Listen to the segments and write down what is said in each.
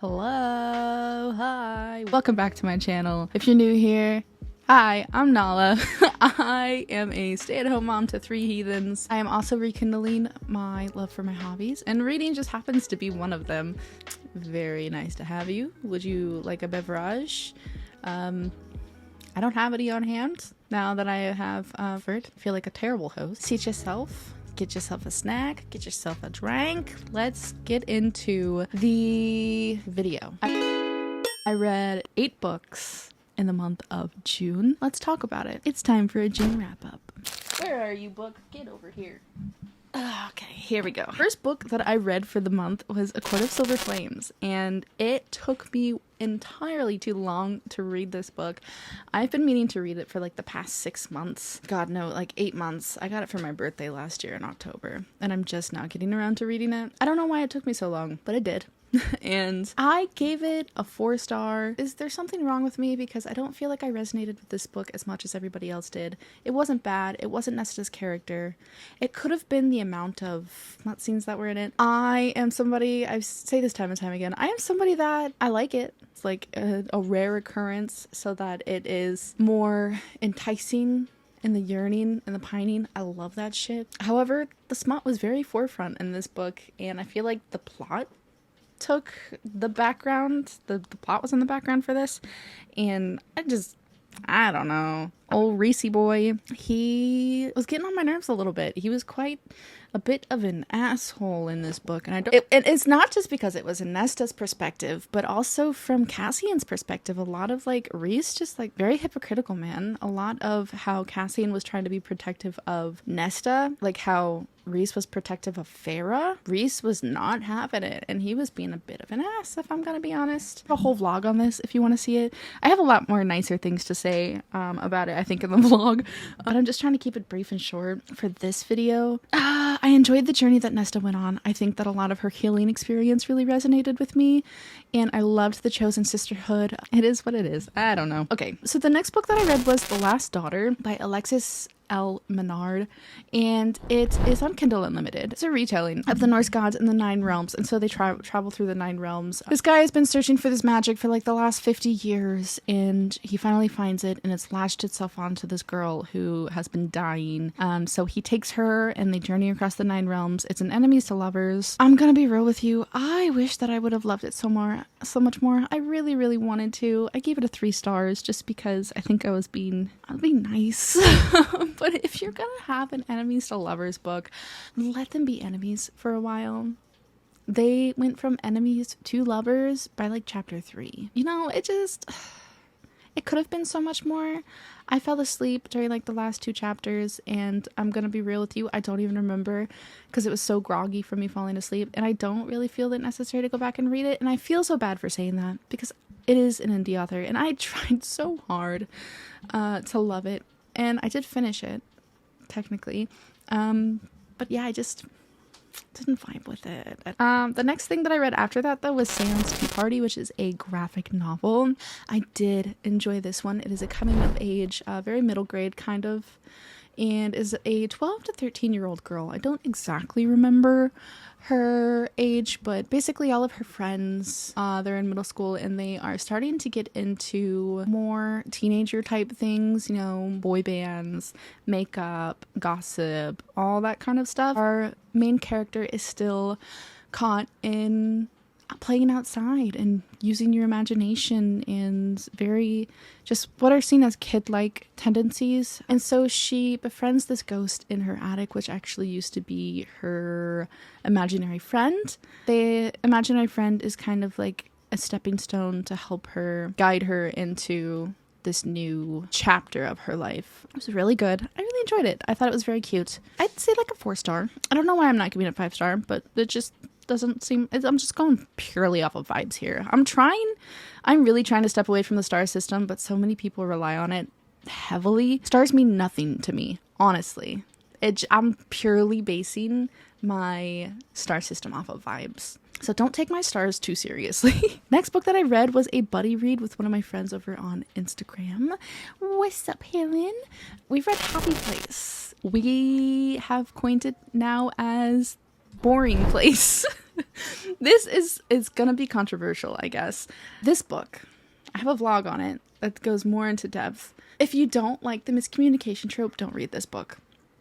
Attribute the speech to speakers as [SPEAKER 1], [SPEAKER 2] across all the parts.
[SPEAKER 1] Hello, hi, welcome back to my channel. If you're new here, hi, I'm Nala. I am a stay-at-home mom to 3 heathens. I am also rekindling my love for my hobbies, and reading just happens to be one of them. Very nice to have you. Would you like a beverage? I don't have any on hand now that I have I feel like a terrible host. Seat yourself. Get yourself a snack, get yourself a drink. Let's get into the video. I read 8 books in the month of June. Let's talk about it. It's time for a June wrap up. Where are you, book? Get over here. Okay, here we go. First book that I read for the month was A Court of Silver Flames, and it took me entirely too long to read this book. I've been meaning to read it for like the past 6 months. God, no, like 8 months. I got it for my birthday last year in October, and I'm just now getting around to reading it. I don't know why it took me so long, but it did. And I gave it a 4-star. Is there something wrong with me? Because I don't feel like I resonated with this book as much as everybody else did. It wasn't bad. It wasn't Nesta's character. It could have been the amount of scenes that were in it. I am somebody, I say this time and time again, I am somebody that I like it. It's like a rare occurrence so that it is more enticing and the yearning and the pining. I love that shit. However, the smut was very forefront in this book, and I feel like the plot took the background. The plot was in the background for this, and I don't know. Old Reese boy, he was getting on my nerves a little bit. He was quite a bit of an asshole in this book, and it's not just because it was in Nesta's perspective, but also from Cassian's perspective. A lot of like Reese just like very hypocritical, man. A lot of how Cassian was trying to be protective of Nesta, like how Reese was protective of Farah. Reese was not having it, and he was being a bit of an ass, if I'm gonna be honest. A whole vlog on this if you want to see it. I have a lot more nicer things to say about it, I think, in the vlog, but I'm just trying to keep it brief and short for this video. I enjoyed the journey that Nesta went on. I think that a lot of her healing experience really resonated with me, and I loved the Chosen Sisterhood. It is what it is. I don't know. Okay, so the next book that I read was The Last Daughter by Alexis L. Menard, and it is on Kindle Unlimited. It's a retelling of the Norse gods in the 9 realms, and so they travel through the 9 realms. This guy has been searching for this magic for like the last 50 years, and he finally finds it, and it's latched itself onto this girl who has been dying. So he takes her, and they journey across the 9 realms. It's an enemies to lovers. I'm gonna be real with you. I wish that I would have loved it so much more. I really, really wanted to. I gave it a 3 stars just because I think I was being nice. But if you're gonna have an enemies to lovers book, let them be enemies for a while. They went from enemies to lovers by like chapter 3. You know, it could have been so much more. I fell asleep during like the last 2 chapters, and I'm gonna be real with you, I don't even remember because it was so groggy from me falling asleep, and I don't really feel it necessary to go back and read it, and I feel so bad for saying that because it is an indie author, and I tried so hard to love it. And I did finish it, technically. But yeah, I just didn't vibe with it. The next thing that I read after that, though, was Seance Tea Party, which is a graphic novel. I did enjoy this one. It is a coming of age, very middle grade kind of, and is a 12 to 13-year-old girl. I don't exactly remember her age, but basically all of her friends, they're in middle school, and they are starting to get into more teenager type things, you know, boy bands, makeup, gossip, all that kind of stuff. Our main character is still caught in playing outside and using your imagination and very just what are seen as kid-like tendencies. And so she befriends this ghost in her attic, which actually used to be her imaginary friend. The imaginary friend is kind of like a stepping stone to help her guide her into this new chapter of her life. It was really good. I really enjoyed it. I thought it was very cute. I'd say like a 4-star. I don't know why I'm not giving it 5-star, but it just doesn't seem, I'm just going purely off of vibes here. I'm really trying to step away from the star system, but so many people rely on it heavily. Stars mean nothing to me, honestly. I'm purely basing my star system off of vibes. So don't take my stars too seriously. Next book that I read was a buddy read with one of my friends over on Instagram. What's up, Helen? We've read Happy Place. We have coined it now as boring place. This is gonna be controversial, I guess. This book, I have a vlog on it that goes more into depth. If you don't like the miscommunication trope, don't read this book,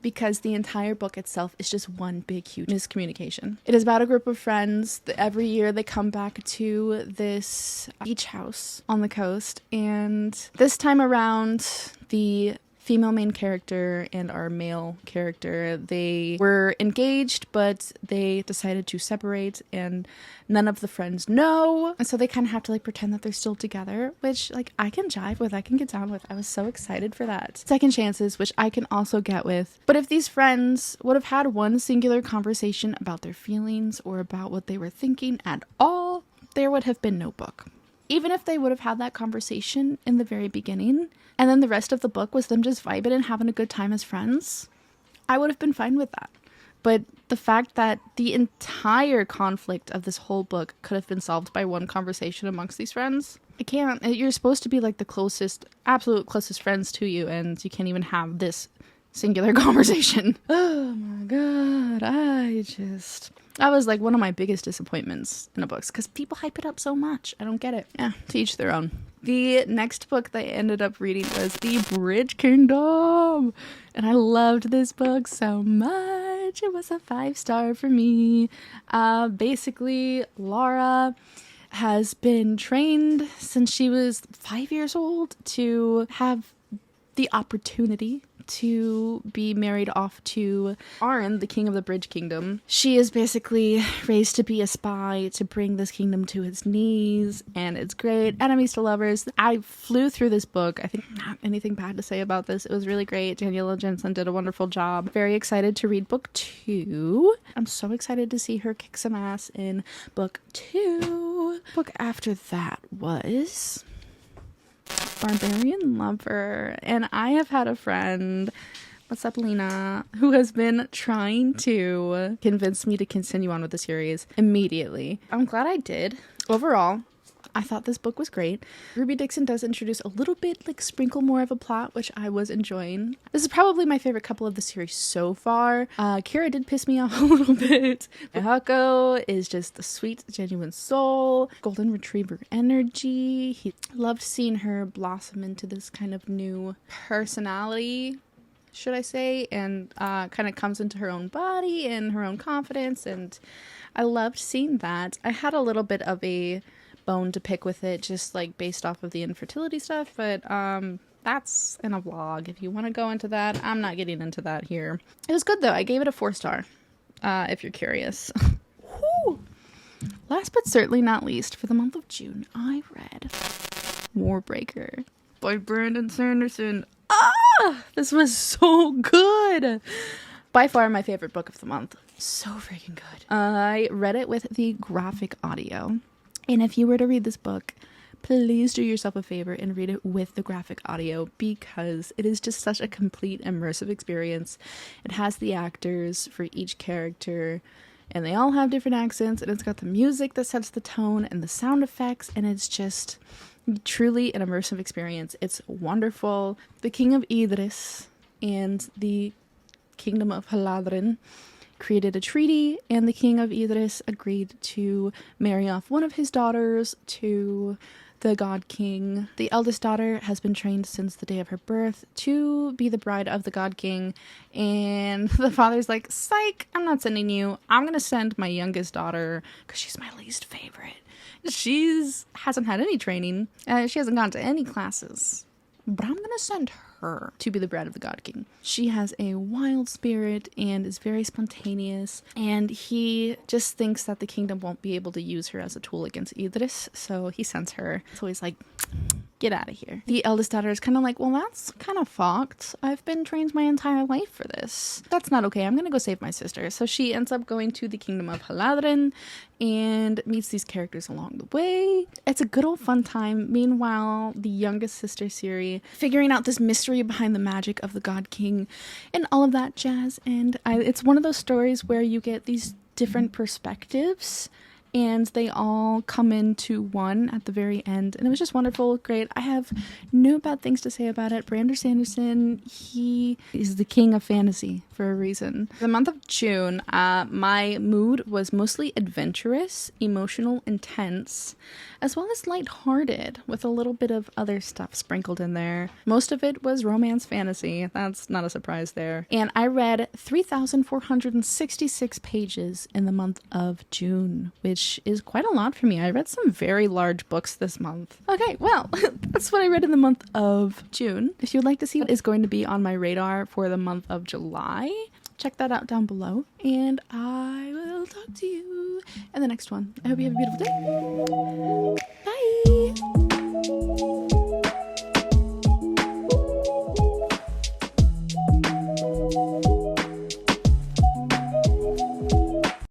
[SPEAKER 1] because the entire book itself is just one big, huge miscommunication. It is about a group of friends. Every year they come back to this beach house on the coast, and this time around, the female main character and our male character, they were engaged, but they decided to separate, and none of the friends know, and so they kind of have to like pretend that they're still together, which like I can jive with, I can get down with. I was so excited for that. Second chances, which I can also get with. But if these friends would have had one singular conversation about their feelings or about what they were thinking at all, there would have been no book. Even if they would have had that conversation in the very beginning, and then the rest of the book was them just vibing and having a good time as friends, I would have been fine with that. But the fact that the entire conflict of this whole book could have been solved by one conversation amongst these friends, I can't. You're supposed to be like the closest, absolute closest friends to you, and you can't even have this singular conversation. Oh my god, that was like one of my biggest disappointments in a book, because people hype it up so much. I don't get it. Yeah, to each their own. The next book that I ended up reading was The Bridge Kingdom, and I loved this book so much. It was a 5-star for me. Basically, Laura has been trained since she was 5 years old to have the opportunity to be married off to Arn, the king of the Bridge Kingdom. She is basically raised to be a spy to bring this kingdom to its knees, and it's great. Enemies to lovers. I flew through this book. I think not anything bad to say about this. It was really great. Daniela Jensen did a wonderful job. Very excited to read book 2. I'm so excited to see her kick some ass in book 2. Book after that was Barbarian Lover, and I have had a friend, what's up Lena, who has been trying to convince me to continue on with the series immediately. I'm glad I did. Overall, I thought this book was great. Ruby Dixon does introduce a little bit, like sprinkle more of a plot, which I was enjoying. This is probably my favorite couple of the series so far. Kira did piss me off a little bit. Hako is just the sweet, genuine soul. Golden Retriever energy. He loved seeing her blossom into this kind of new personality, should I say, and kind of comes into her own body and her own confidence, and I loved seeing that. I had a little bit of a bone to pick with it, just like based off of the infertility stuff, but that's in a vlog. If you want to go into that, I'm not getting into that here. It was good though. I gave it a 4-star, if you're curious. Whew. Last but certainly not least, for the month of June, I read Warbreaker by Brandon Sanderson. This was so good. By far my favorite book of the month. So freaking good. I read it with the graphic audio. And if you were to read this book, please do yourself a favor and read it with the graphic audio, because it is just such a complete immersive experience. It has the actors for each character, and they all have different accents, and it's got the music that sets the tone and the sound effects, and it's just truly an immersive experience. It's wonderful. The King of Idris and the Kingdom of Haladrin created a treaty, and the King of Idris agreed to marry off one of his daughters to the God King. The eldest daughter has been trained since the day of her birth to be the bride of the God King, and the father's like, psych, I'm not sending you. I'm gonna send my youngest daughter because she's my least favorite. Hasn't had any training. She hasn't gone to any classes, but I'm gonna send her to be the bride of the God King. She has a wild spirit and is very spontaneous, and he just thinks that the kingdom won't be able to use her as a tool against Idris, so he sends her. So he's like, get out of here. The eldest daughter is kind of like, well, that's kind of fucked. I've been trained my entire life for this. That's not okay. I'm gonna go save my sister. So she ends up going to the Kingdom of Haladrin and meets these characters along the way. It's a good old fun time. Meanwhile, the youngest sister, Siri, figuring out this mystery behind the magic of the God King and all of that jazz. And it's one of those stories where you get these different perspectives, and they all come into one at the very end, and it was just wonderful. Great. I have no bad things to say about it. Brandon Sanderson, he is the king of fantasy for a reason. For the month of June, my mood was mostly adventurous, emotional, intense, as well as lighthearted, with a little bit of other stuff sprinkled in there. Most of it was romance fantasy. That's not a surprise there. And I read 3,466 pages in the month of June, which is quite a lot for me. I read some very large books this month. Okay, well, that's what I read in the month of June. If you'd like to see what is going to be on my radar for the month of July, check that out down below, and I will talk to you in the next one. I hope you have a beautiful day.